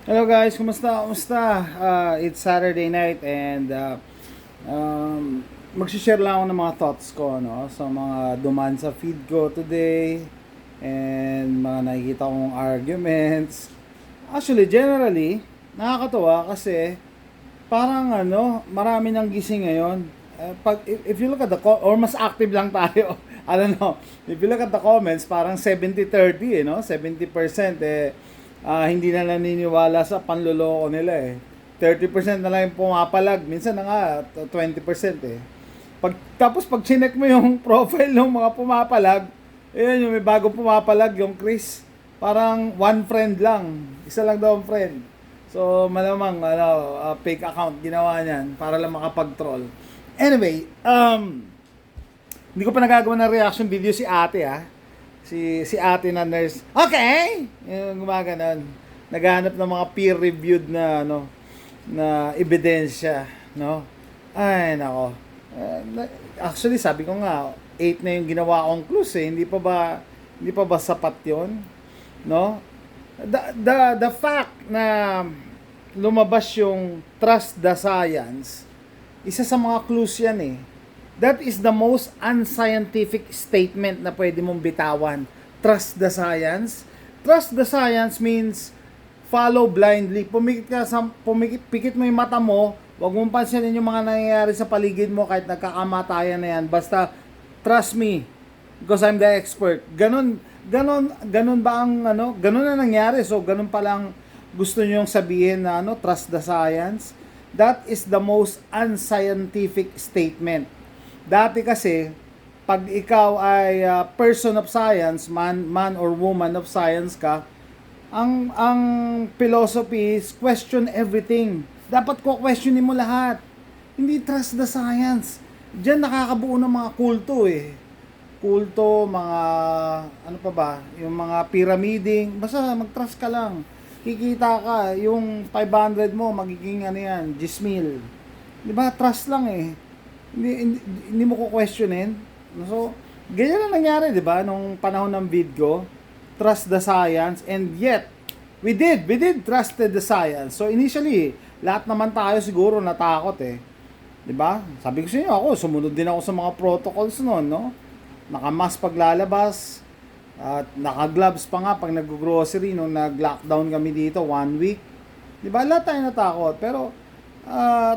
Hello guys, kumusta? Kumusta? It's Saturday night and mag-share lang ako ng mga thoughts ko sa mga dumaan sa feed ko today and mga nakikita kong arguments. Actually, generally, nakakatuwa kasi parang marami nang gising ngayon. If you look at or mas active lang tayo. I don't know. If you look at the comments, parang 70-30 no? 70% hindi na naniniwala sa panloloko nila eh. 30% na lang yung pumapalag. Minsan na nga, 20% eh. Tapos pag chinek mo yung profile ng mga pumapalag, ayun yung may bagong pumapalag, yung Chris. Parang one friend lang. Isa lang daw ang friend. So malamang fake account ginawa niyan para lang makapag-troll. Anyway, hindi ko pa nagagawa ng reaction video si ate si ate na nurse. Okay! Yung gumaganon. Naghahanap ng mga peer-reviewed na ebidensya, no? Ay, nako. Actually, sabi ko nga, 8 na yung ginawa kong clues eh. Hindi pa ba sapat 'yon, no? The fact na lumabas yung trust the science, isa sa mga clues yan eh. That is the most unscientific statement na pwede mong bitawan. Trust the science. Trust the science means follow blindly. Pikit mo yung mata mo, huwag mong pansinin yung mga nangyayari sa paligid mo kahit nagkakamatayan na yan. Basta, trust me, because I'm the expert. Ganon ba ang, ganon na nangyari. So, ganon palang gusto nyo sabihin na, trust the science. That is the most unscientific statement. Dati kasi, pag ikaw ay person of science, man or woman of science ka, ang philosophy is question everything. Dapat ko questionin mo lahat. Hindi trust the science. Diyan nakakabuo ng mga kulto eh. Kulto, mga ano pa ba, yung mga pyramiding, basta mag-trust ka lang. Kikita ka, yung 500 mo magiging yan, 10,000. 'Di ba? Trust lang eh. Hindi mo ko questionin. So, ganyan lang nangyari, 'di ba? Nung panahon ng video, trust the science, and yet we did trusted the science. So initially, lahat naman tayo siguro natakot eh. 'Di ba? Sabi ko sa inyo, ako sumunod din ako sa mga protocols noon, no? Naka-mask paglalabas, at naka-gloves pa nga pag nag-grocery nung nag-lockdown kami dito 1 week. 'Di ba? Lahat tayo natakot, pero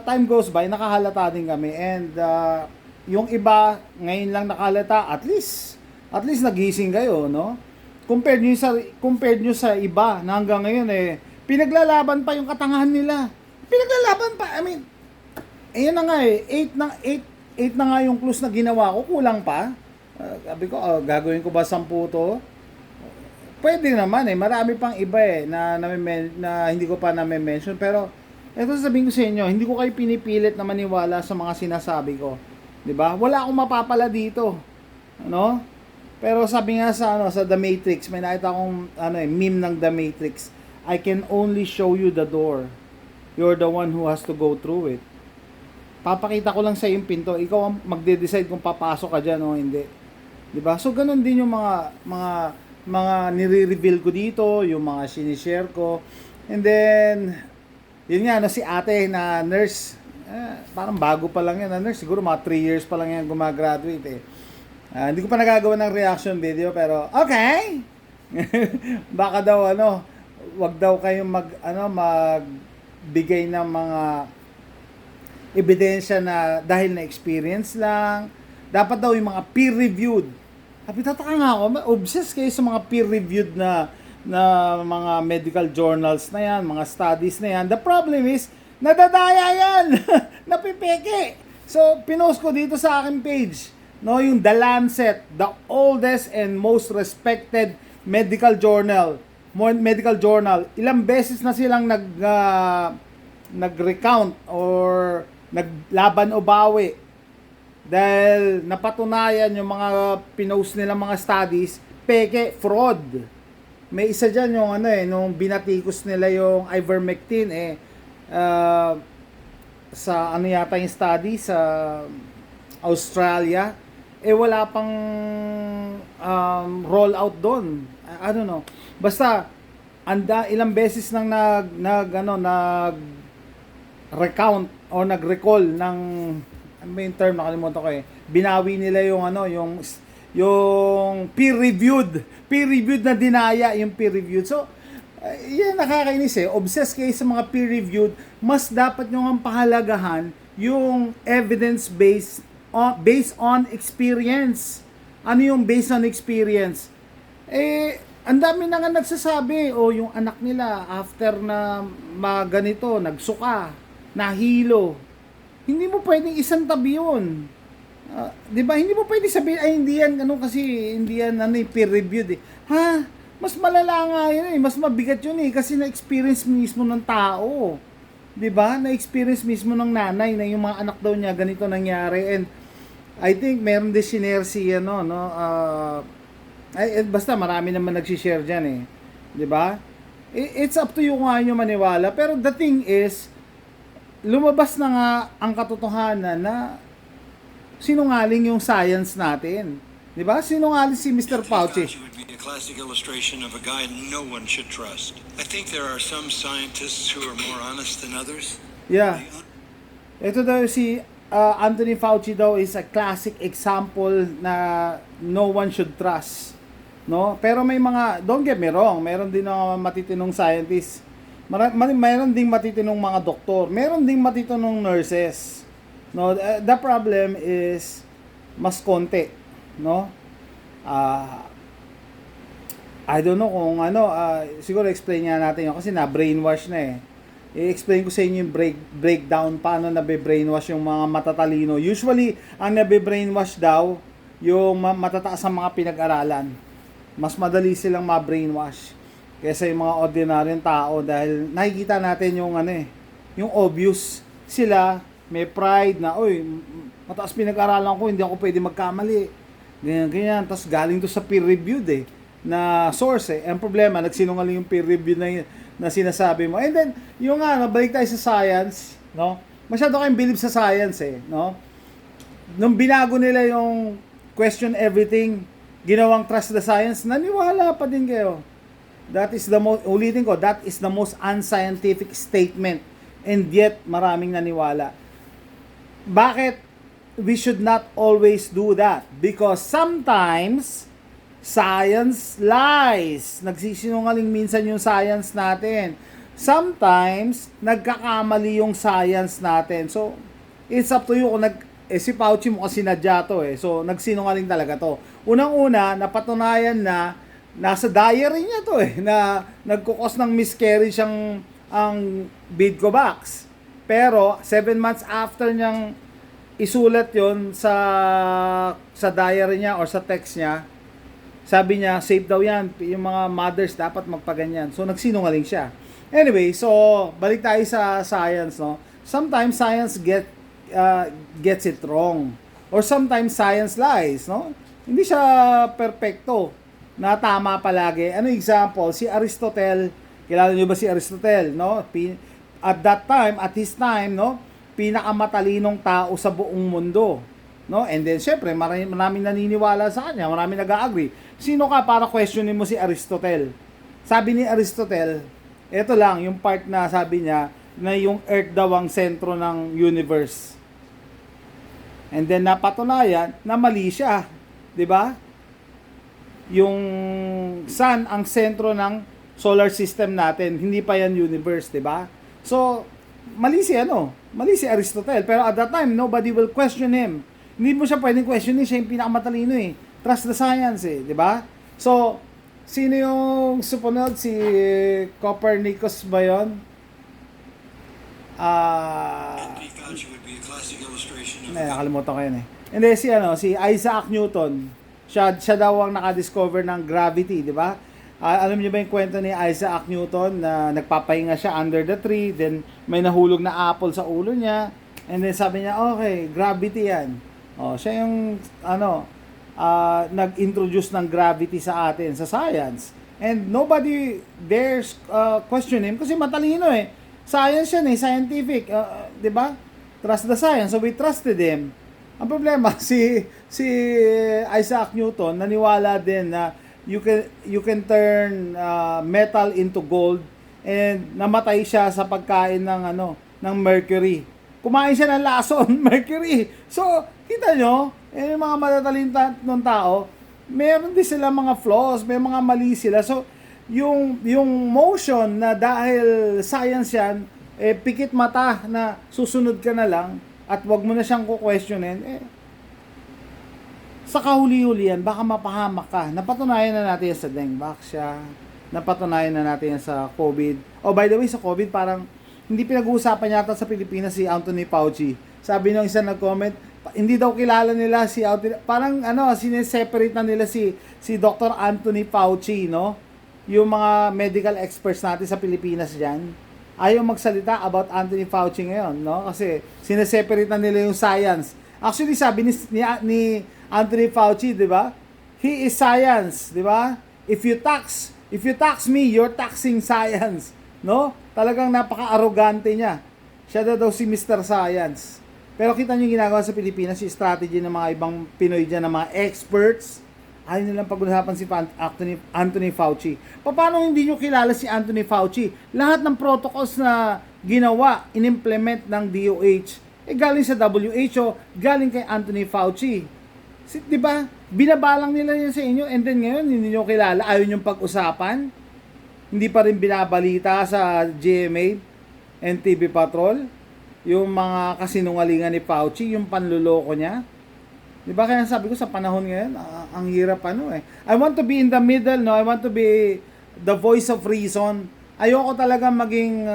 time goes by, nakahalata din kami, and yung iba ngayon lang nakahalata, at least nagising kayo, no? Compared nyo sa iba na hanggang ngayon pinaglalaban pa yung katangahan nila. Pinaglalaban pa. I mean, ayun na nga 8 na nga yung clues na ginawa ko, kulang pa. Sabi ko, gagawin ko ba 10 to? Pwede naman marami pang iba na hindi ko pa na-mention, pero ito sasabihin ko sa inyo, hindi ko kayo pinipilit na maniwala sa mga sinasabi ko. 'Di ba? Wala akong mapapala dito. Ano? Pero sabi nga sa The Matrix, may nakita akong meme ng The Matrix. I can only show you the door. You're the one who has to go through it. Papakita ko lang sa yung pinto, ikaw ang magde-decide kung papasok ka diyan o hindi. 'Di ba? So ganun din yung mga nire-reveal ko dito, yung mga sinishare ko. And then yun nga, si ate na nurse, parang bago pa lang yan na nurse, siguro mga 3 years pa lang yan gumagraduate eh. Hindi ko pa nagagawa ng reaction video, pero okay! Baka daw wag daw kayong magbigay ng mga ebidensya na dahil na experience lang. Dapat daw yung mga peer-reviewed. Tataka nga ako, obsessed kayo sa mga peer-reviewed na mga medical journals na yan, mga studies na yan. The problem is, nadadaya yan! Napipeke! So, pinost ko dito sa aking page, yung The Lancet, the oldest and most respected medical journal. Ilang beses na silang nag-recount or naglaban o bawi dahil napatunayan yung mga pinost nilang mga studies, peke, fraud. May isa dyan yung nung binatikos nila yung ivermectin sa yata yung study sa Australia, wala pang roll out doon. I don't know. Basta ilang beses nang nag recount o nag-recall ng ano ba yung term, nakalimutan ko eh. Binawi nila yung yung peer reviewed na dinaya yung peer-reviewed. So yan nakakainis eh. Obsessed kayo sa mga peer-reviewed, mas dapat nyo ang pahalagahan yung based on experience. Ano yung based on experience? Ang dami na nga nagsasabi, yung anak nila after na ganito, nagsuka, nahilo. Hindi mo pwedeng isang tabi yun. 'Di ba? Hindi mo pwedeng sabihin ay hindi yan kasi hindi yan peer reviewed eh. Ha? Mas malala nga yun eh, mas mabigat yun eh kasi na-experience mismo ng tao. 'Di ba? Na-experience mismo ng nanay na yung mga anak daw niya ganito nangyari, and I think meron din sinare si basta marami naman nagsi-share diyan eh. 'Di ba? It's up to you kung ayaw maniwala, pero the thing is lumabas na nga ang katotohanan na sinungaling yung science natin. 'Di ba? Sinungaling si Mr. Fauci. Would be a classic illustration of a guy no one should trust. I think there are some scientists who are more honest than others. Yeah. Ito daw si Anthony Fauci daw is a classic example na no one should trust. No? Pero may mga, don't get me wrong, meron din mga matitinong scientists. Meron ding matitinong mga doktor, meron ding matitinong nurses. No, the problem is mas konti, no? I don't know kung siguro explain nga natin yun kasi na brainwash na eh. I-explain ko sa inyo yung breakdown paano nabe-brainwash yung mga matatalino. Usually, ang nabe-brainwash daw yung matataas ang mga pinag-aralan. Mas madali silang ma-brainwash kaysa yung mga ordinaryong tao dahil nakikita natin yung yung obvious. Sila may pride na mataas pinag-aralan ko, hindi ako pwede magkamali, ganyan. Tapos galing to sa peer-reviewed na source Ang problema, nagsinungaling yung peer-reviewed na sinasabi mo. And then yung balik tayo sa science, no? Masyado kayong believe sa science no? Nung binago nila yung question everything, ginawang trust the science, naniwala pa din kayo. That is the most unscientific statement, and yet maraming naniwala. Bakit we should not always do that? Because sometimes science lies. Nagsisinungaling minsan yung science natin. Sometimes nagkakamali yung science natin. So it's up to you kung si Fauci mo kasi sinadya to So nagsinungaling talaga to. Unang-una, napatunayan na nasa diary niya to na nagkukos ng miscarriage ang Bidco box. Pero 7 months after niyang isulat yon sa diary niya or sa text niya, sabi niya safe daw yan, yung mga mothers dapat magpaganyan. So nagsinungaling siya. Anyway, so balik tayo sa science, no? Sometimes science gets it wrong, or sometimes science lies, no? Hindi siya perfecto na tama palagi. Ano example? Si Aristotle, kilala niyo ba si Aristotle, no? At his time, no? Pinakamatalinong tao sa buong mundo, no? And then syempre, maraming naniniwala sa kanya, maraming nag-agree. Sino ka para questionin mo si Aristotle? Sabi ni Aristotle, ito lang yung part na sabi niya na yung Earth daw ang sentro ng universe. And then napatunayan na mali siya, 'di ba? Yung sun ang sentro ng solar system natin, hindi pa yan universe, 'di ba? So mali si Aristotle, pero at that time nobody will question him. Hindi mo siya pwedeng questionin, siya yung pinakamatalino Trust the science 'di ba? So sino yung sumunod, si Copernicus ba 'yon? Nakalimutan ko yun Hindi, si Isaac Newton. Siya daw ang nakadiscover ng gravity, di ba? Alam niyo ba yung kwento ni Isaac Newton na nagpapahinga siya under the tree, then may nahulog na apple sa ulo niya, and then sabi niya, okay, gravity yan. Siya yung nag-introduce ng gravity sa atin, sa science. And nobody dares question him kasi matalino Science yan scientific, 'di ba? Trust the science. So we trusted him. Ang problema si Isaac Newton naniwala din na you can turn metal into gold, and namatay siya sa pagkain ng mercury. Kumain siya ng lason, mercury. So, kita nyo, yung mga matatalin ng tao, meron din sila mga flaws, may mga mali sila. So, yung motion na dahil science yan, pikit mata na susunod ka na lang at wag mo na siyang kukwestiyonin, sa kahuli-hulihan, baka mapahamak ka. Napatunayan na natin yan sa Dengvaxia, napatunayan na natin yan sa COVID. Oh, by the way, sa COVID, parang hindi pinag-uusapan yata sa Pilipinas si Anthony Fauci. Sabi nung isa nag-comment, hindi daw kilala nila si Anthony, parang sineseparate na nila si Dr. Anthony Fauci, no? Yung mga medical experts natin sa Pilipinas diyan, ayaw magsalita about Anthony Fauci ngayon, no? Kasi sineseparate na nila yung science. Actually, sabi ni Anthony Fauci, 'di ba? He is science, 'di ba? If you tax me, you're taxing science, no? Talagang napaka-arrogante niya. Siya daw si Mr. Science. Pero kita niyo yung ginagawa sa Pilipinas, yung strategy ng mga ibang Pinoy dyan, ng mga experts. Ayaw nilang pag-usapan si Anthony Fauci. Paano hindi niyo kilala si Anthony Fauci? Lahat ng protocols na ginawa, inimplement ng DOH, galing sa WHO, galing kay Anthony Fauci. Di ba? Binabalang nila yan sa inyo, and then ngayon, hindi niyo kilala, ayaw niyong pag-usapan. Hindi pa rin binabalita sa GMA and TV Patrol yung mga kasinungalingan ni Fauci, yung panluloko niya. Di ba? Kaya sabi ko sa panahon ngayon, ang hirap I want to be in the middle, no? I want to be the voice of reason. Ayoko talaga maging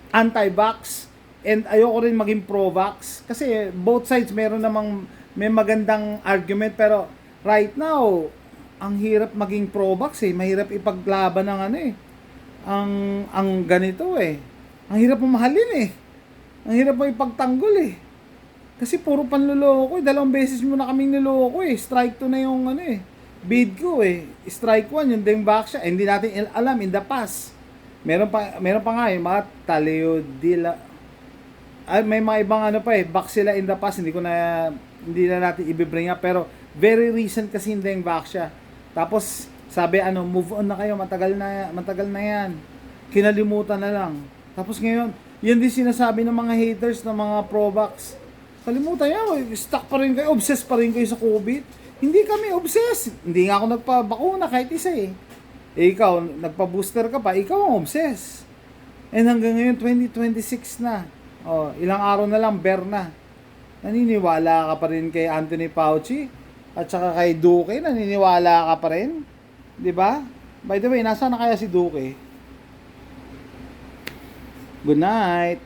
anti-vax, and ayoko rin maging pro-vax. Kasi both sides may magandang argument, pero right now, ang hirap maging pro-vax mahirap ipaglaban ng ang ganito Ang hirap mamahalin Ang hirap mo ipagtanggol Kasi puro panloloko 2 beses mo na kaming niloko Strike 2 na yung bid ko Strike 1 yung Dengvaxia. Hindi natin alam in the past. Meron pa nga mga Taleodila. May mga ibang vax sila in the past. Hindi na natin i-bring up, pero very recent kasi yung Dengvaxia. Tapos sabi move on na kayo, matagal na yan. Kinalimutan na lang. Tapos ngayon, yun din sinasabi ng mga haters ng mga pro-vax. Kalimutan yan, stuck pa rin kayo, obsessed pa rin kayo sa COVID. Hindi kami obsessed. Hindi nga ako nagpabakuna kahit isa ikaw, nagpa-booster ka pa, ikaw ang obsessed. And hanggang ngayon, 2026 na. Ilang araw na lang, na. Naniniwala ka pa rin kay Anthony Fauci? At saka kay Duque, naniniwala ka pa rin? 'Di ba? By the way, nasaan na kaya si Duque? Good night.